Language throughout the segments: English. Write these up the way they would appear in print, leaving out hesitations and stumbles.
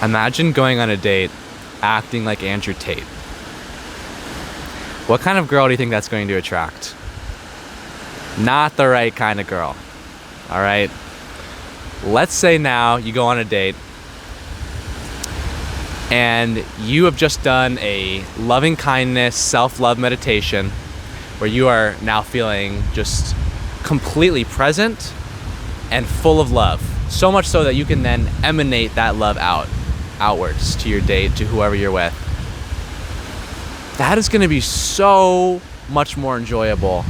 Imagine going on a date acting like Andrew Tate. What kind of girl do you think that's going to attract? Not the right kind of girl. All right? Let's say now you go on a date and you have just done a loving kindness, self-love meditation where you are now feeling just completely present and full of love. So much so that you can then emanate that love outwards to your date, to whoever you're with. That is going to be so much more enjoyable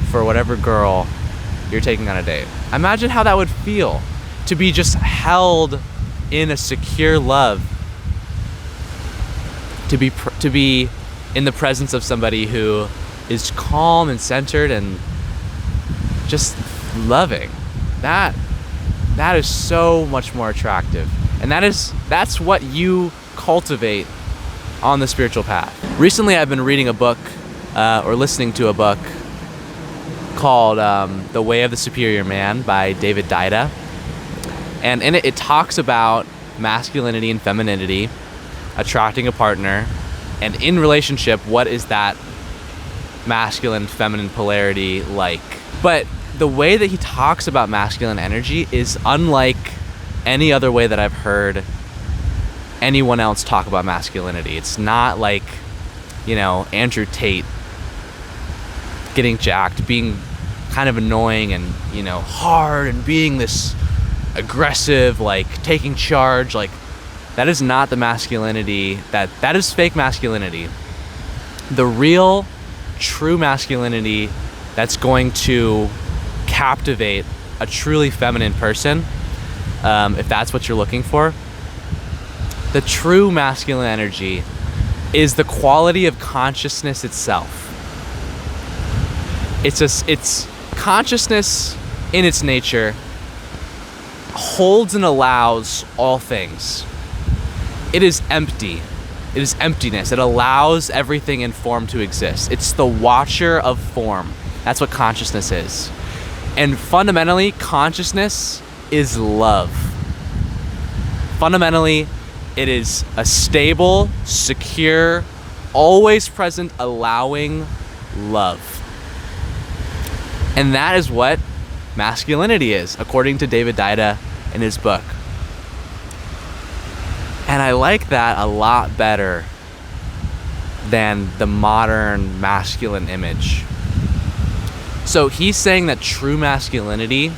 for whatever girl you're taking on a date. Imagine how that would feel to be just held in a secure love, to be in the presence of somebody who is calm and centered and just loving. That is so much more attractive. And that's what you cultivate on the spiritual path. Recently I've been reading a book or listening to a book called The Way of the Superior Man by David Dida. And in it, it talks about masculinity and femininity, attracting a partner, and in relationship, what is that masculine, feminine polarity like? But the way that he talks about masculine energy is unlike any other way that I've heard anyone else talk about masculinity. It's not like, Andrew Tate getting jacked, being kind of annoying and, hard and being this aggressive, like taking charge. Like, that is not the masculinity that is fake masculinity. The real, true masculinity that's going to captivate a truly feminine person, if that's what you're looking for, the true masculine energy is the quality of consciousness itself. It's consciousness in its nature holds and allows all things. It is empty. It is emptiness. It allows everything in form to exist. It's the watcher of form. That's what consciousness is. And fundamentally, consciousness is love. Fundamentally, it is a stable, secure, always present, allowing love. And that is what masculinity is, according to David Dida in his book. And I like that a lot better than the modern masculine image. So he's saying that true masculinity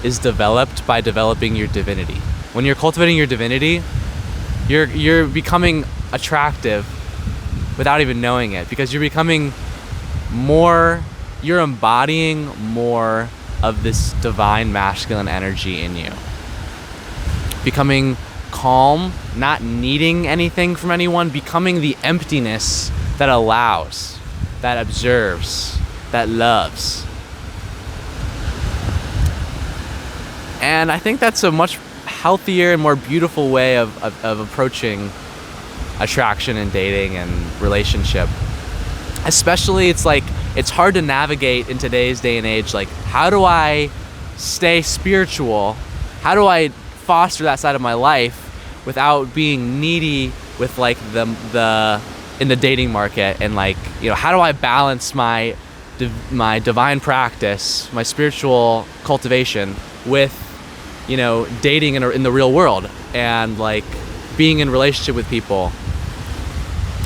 is developed by developing your divinity. When you're cultivating your divinity, you're becoming attractive without even knowing it, because you're embodying more of this divine masculine energy in you. Becoming calm, not needing anything from anyone, becoming the emptiness that allows, that observes, that loves. And I think that's a much healthier and more beautiful way of approaching attraction and dating and relationship. Especially, it's hard to navigate in today's day and age. Like, how do I stay spiritual? How do I foster that side of my life without being needy with in the dating market? And how do I balance my divine practice, my spiritual cultivation with dating in the real world and being in relationship with people?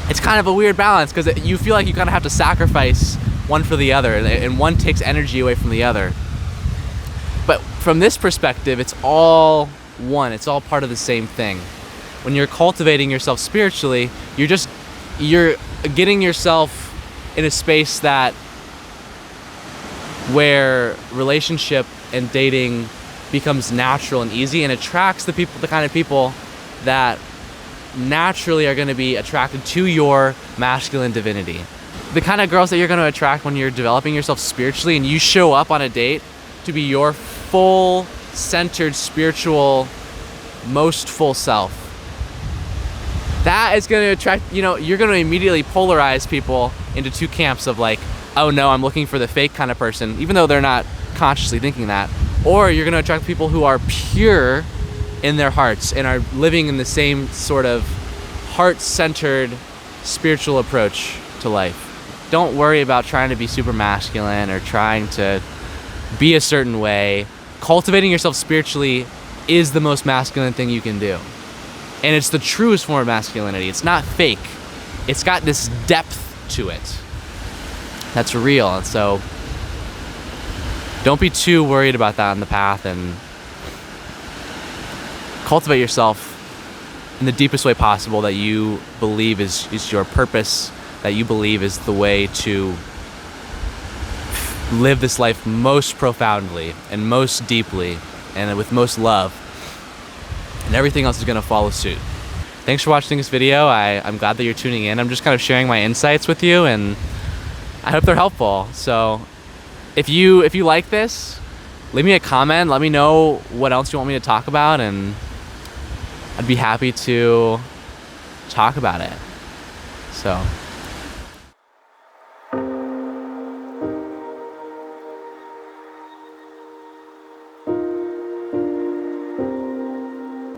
It's kind of a weird balance, because you feel like you kind of have to sacrifice one for the other, and one takes energy away from the other. But from this perspective, it's all one. It's all part of the same thing. When you're cultivating yourself spiritually, you're getting yourself in a space where relationship and dating becomes natural and easy, and attracts the kind of people that naturally are going to be attracted to your masculine divinity. The kind of girls that you're going to attract when you're developing yourself spiritually and you show up on a date to be your full, centered, spiritual, most full self. That is going to attract, you're going to immediately polarize people into two camps of oh no, I'm looking for the fake kind of person, even though they're not consciously thinking that. Or you're going to attract people who are pure in their hearts and are living in the same sort of heart-centered spiritual approach to life. Don't worry about trying to be super masculine or trying to be a certain way. Cultivating yourself spiritually is the most masculine thing you can do. And it's the truest form of masculinity. It's not fake. It's got this depth to it that's real. And so don't be too worried about that on the path, and cultivate yourself in the deepest way possible that you believe is your purpose, that you believe is the way to live this life most profoundly and most deeply and with most love, and everything else is going to follow suit. Thanks for watching this video. I'm glad that you're tuning in. I'm just kind of sharing my insights with you, and I hope they're helpful. So if you like this, leave me a comment. Let me know what else you want me to talk about, and I'd be happy to talk about it. So